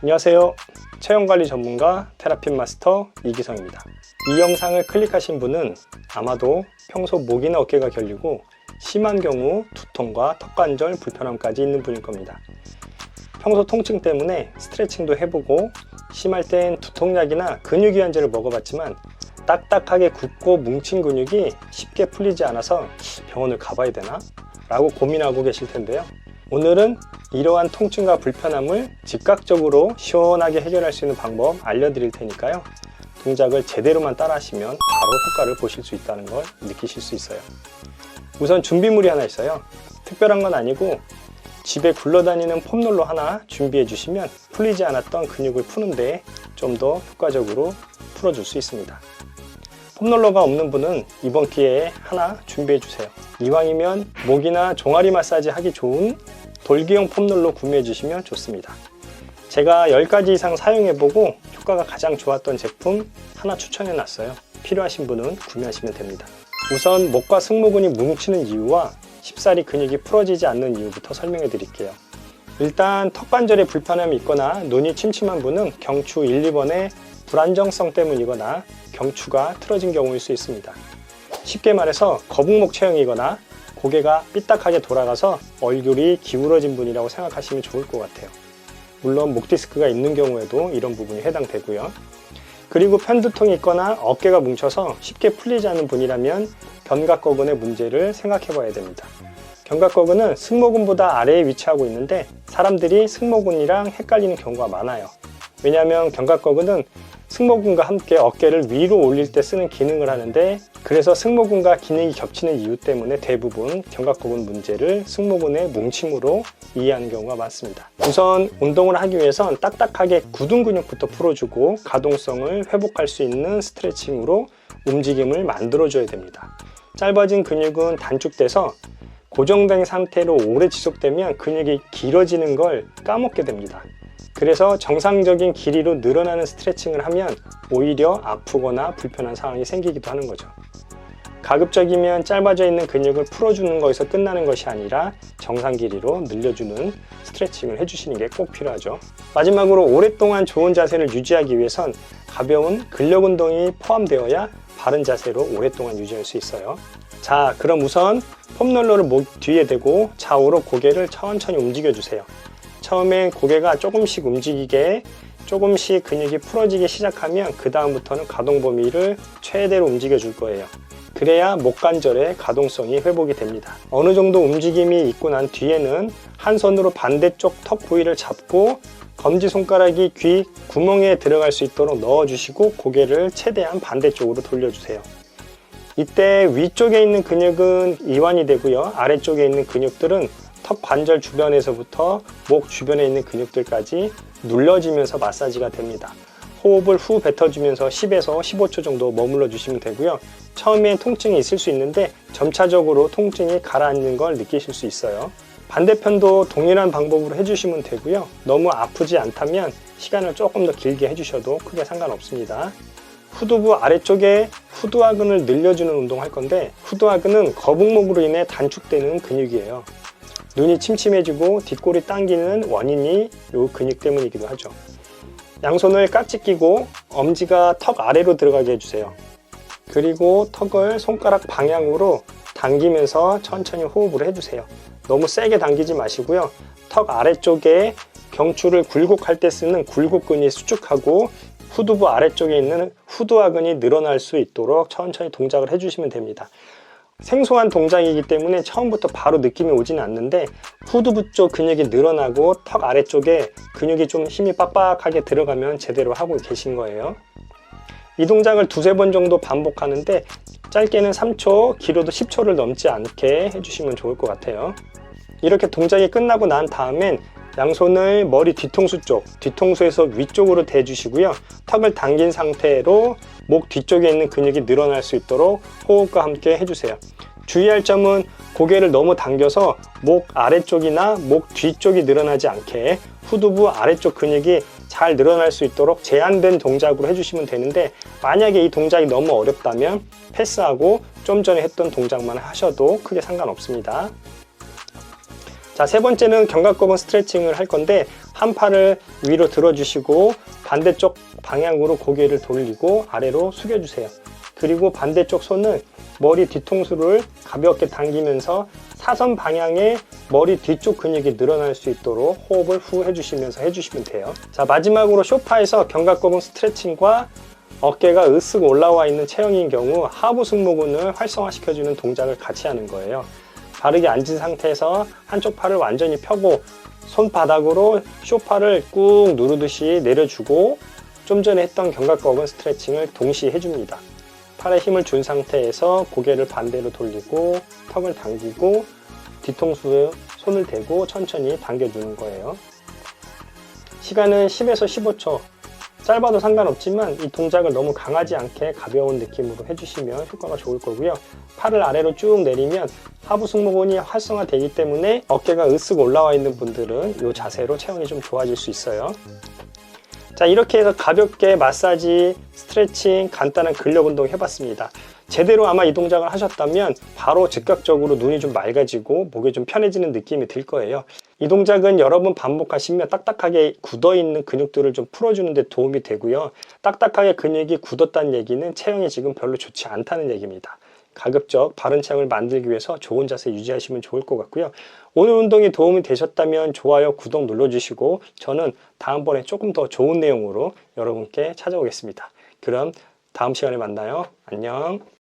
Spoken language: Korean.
안녕하세요. 체형관리 전문가 테라핀 마스터 이기성입니다. 이 영상을 클릭하신 분은 아마도 평소 목이나 어깨가 결리고 심한 경우 두통과 턱관절 불편함까지 있는 분일 겁니다. 평소 통증 때문에 스트레칭도 해보고 심할 땐 두통약이나 근육이완제를 먹어봤지만 딱딱하게 굳고 뭉친 근육이 쉽게 풀리지 않아서 병원을 가봐야 되나? 라고 고민하고 계실 텐데요. 오늘은 이러한 통증과 불편함을 즉각적으로 시원하게 해결할 수 있는 방법 알려드릴 테니까요. 동작을 제대로만 따라 하시면 바로 효과를 보실 수 있다는 걸 느끼실 수 있어요. 우선 준비물이 하나 있어요. 특별한 건 아니고 집에 굴러다니는 폼롤러 하나 준비해 주시면 풀리지 않았던 근육을 푸는데 좀 더 효과적으로 풀어줄 수 있습니다. 폼롤러가 없는 분은 이번 기회에 하나 준비해 주세요. 이왕이면 목이나 종아리 마사지 하기 좋은 돌기용 폼롤러 구매해 주시면 좋습니다. 제가 10가지 이상 사용해보고 효과가 가장 좋았던 제품 하나 추천해 놨어요. 필요하신 분은 구매하시면 됩니다. 우선 목과 승모근이 뭉치는 이유와 쉽사리 근육이 풀어지지 않는 이유부터 설명해 드릴게요. 일단 턱관절에 불편함이 있거나 눈이 침침한 분은 경추 1, 2번의 불안정성 때문이거나 경추가 틀어진 경우일 수 있습니다. 쉽게 말해서 거북목 체형이거나 고개가 삐딱하게 돌아가서 얼굴이 기울어진 분이라고 생각하시면 좋을 것 같아요. 물론 목 디스크가 있는 경우에도 이런 부분이 해당되고요. 그리고 편두통이 있거나 어깨가 뭉쳐서 쉽게 풀리지 않는 분이라면 견갑거근의 문제를 생각해 봐야 됩니다. 견갑거근은 승모근보다 아래에 위치하고 있는데 사람들이 승모근이랑 헷갈리는 경우가 많아요. 왜냐하면 견갑거근은 승모근과 함께 어깨를 위로 올릴 때 쓰는 기능을 하는데 그래서 승모근과 기능이 겹치는 이유 때문에 대부분 견갑거근 문제를 승모근의 뭉침으로 이해하는 경우가 많습니다. 우선 운동을 하기 위해선 딱딱하게 굳은 근육부터 풀어주고 가동성을 회복할 수 있는 스트레칭으로 움직임을 만들어줘야 됩니다. 짧아진 근육은 단축돼서 고정된 상태로 오래 지속되면 근육이 길어지는 걸 까먹게 됩니다. 그래서 정상적인 길이로 늘어나는 스트레칭을 하면 오히려 아프거나 불편한 상황이 생기기도 하는 거죠. 가급적이면 짧아져 있는 근육을 풀어주는 것에서 끝나는 것이 아니라 정상 길이로 늘려주는 스트레칭을 해주시는 게 꼭 필요하죠. 마지막으로 오랫동안 좋은 자세를 유지하기 위해선 가벼운 근력 운동이 포함되어야 바른 자세로 오랫동안 유지할 수 있어요. 자, 그럼 우선 폼롤러를 목 뒤에 대고 좌우로 고개를 천천히 움직여 주세요. 처음엔 고개가 조금씩 움직이게 조금씩 근육이 풀어지기 시작하면 그 다음부터는 가동 범위를 최대로 움직여 줄 거예요. 그래야 목관절의 가동성이 회복이 됩니다. 어느 정도 움직임이 있고 난 뒤에는 한 손으로 반대쪽 턱 부위를 잡고 검지손가락이 귀 구멍에 들어갈 수 있도록 넣어주시고 고개를 최대한 반대쪽으로 돌려주세요. 이때 위쪽에 있는 근육은 이완이 되고요. 아래쪽에 있는 근육들은 턱 관절 주변에서부터 목 주변에 있는 근육들까지 눌러지면서 마사지가 됩니다. 호흡을 후 뱉어주면서 10에서 15초 정도 머물러 주시면 되고요. 처음엔 통증이 있을 수 있는데 점차적으로 통증이 가라앉는 걸 느끼실 수 있어요. 반대편도 동일한 방법으로 해주시면 되고요. 너무 아프지 않다면 시간을 조금 더 길게 해주셔도 크게 상관없습니다. 후두부 아래쪽에 후두하근을 늘려주는 운동 할 건데 후두하근은 거북목으로 인해 단축되는 근육이에요. 눈이 침침해지고 뒷골이 당기는 원인이 이 근육 때문이기도 하죠. 양손을 깍지 끼고 엄지가 턱 아래로 들어가게 해주세요. 그리고 턱을 손가락 방향으로 당기면서 천천히 호흡을 해주세요. 너무 세게 당기지 마시고요. 턱 아래쪽에 경추를 굴곡할 때 쓰는 굴곡근이 수축하고 후두부 아래쪽에 있는 후두하근이 늘어날 수 있도록 천천히 동작을 해주시면 됩니다. 생소한 동작이기 때문에 처음부터 바로 느낌이 오지는 않는데 후두부 쪽 근육이 늘어나고 턱 아래쪽에 근육이 좀 힘이 빡빡하게 들어가면 제대로 하고 계신 거예요. 이 동작을 두세 번 정도 반복하는데 짧게는 3초, 길어도 10초를 넘지 않게 해주시면 좋을 것 같아요. 이렇게 동작이 끝나고 난 다음엔 양손을 머리 뒤통수 쪽, 뒤통수에서 위쪽으로 대주시고요. 턱을 당긴 상태로 목 뒤쪽에 있는 근육이 늘어날 수 있도록 호흡과 함께 해주세요. 주의할 점은 고개를 너무 당겨서 목 아래쪽이나 목 뒤쪽이 늘어나지 않게 후두부 아래쪽 근육이 잘 늘어날 수 있도록 제한된 동작으로 해주시면 되는데 만약에 이 동작이 너무 어렵다면 패스하고 좀 전에 했던 동작만 하셔도 크게 상관없습니다. 자, 세 번째는 견갑골 스트레칭을 할 건데 한 팔을 위로 들어주시고 반대쪽 방향으로 고개를 돌리고 아래로 숙여주세요. 그리고 반대쪽 손은 머리 뒤통수를 가볍게 당기면서 사선 방향의 머리 뒤쪽 근육이 늘어날 수 있도록 호흡을 후 해주시면서 해주시면 돼요. 자, 마지막으로 소파에서 견갑골 스트레칭과 어깨가 으쓱 올라와 있는 체형인 경우 하부 승모근을 활성화시켜주는 동작을 같이 하는 거예요. 바르게 앉은 상태에서 한쪽 팔을 완전히 펴고 손바닥으로 소파를 꾹 누르듯이 내려주고 좀 전에 했던 견갑골 스트레칭을 동시에 해줍니다. 팔에 힘을 준 상태에서 고개를 반대로 돌리고 턱을 당기고 뒤통수에 손을 대고 천천히 당겨주는 거예요. 시간은 10에서 15초. 짧아도 상관없지만 이 동작을 너무 강하지 않게 가벼운 느낌으로 해주시면 효과가 좋을 거고요. 팔을 아래로 쭉 내리면 하부 승모근이 활성화되기 때문에 어깨가 으쓱 올라와 있는 분들은 이 자세로 체형이 좀 좋아질 수 있어요. 자, 이렇게 해서 가볍게 마사지, 스트레칭, 간단한 근력 운동 해봤습니다. 제대로 아마 이 동작을 하셨다면 바로 즉각적으로 눈이 좀 맑아지고 목이 좀 편해지는 느낌이 들 거예요. 이 동작은 여러 번 반복하시면 딱딱하게 굳어있는 근육들을 좀 풀어주는 데 도움이 되고요. 딱딱하게 근육이 굳었다는 얘기는 체형이 지금 별로 좋지 않다는 얘기입니다. 가급적 바른 체형을 만들기 위해서 좋은 자세 유지하시면 좋을 것 같고요. 오늘 운동이 도움이 되셨다면 좋아요, 구독 눌러주시고 저는 다음번에 조금 더 좋은 내용으로 여러분께 찾아오겠습니다. 그럼 다음 시간에 만나요. 안녕.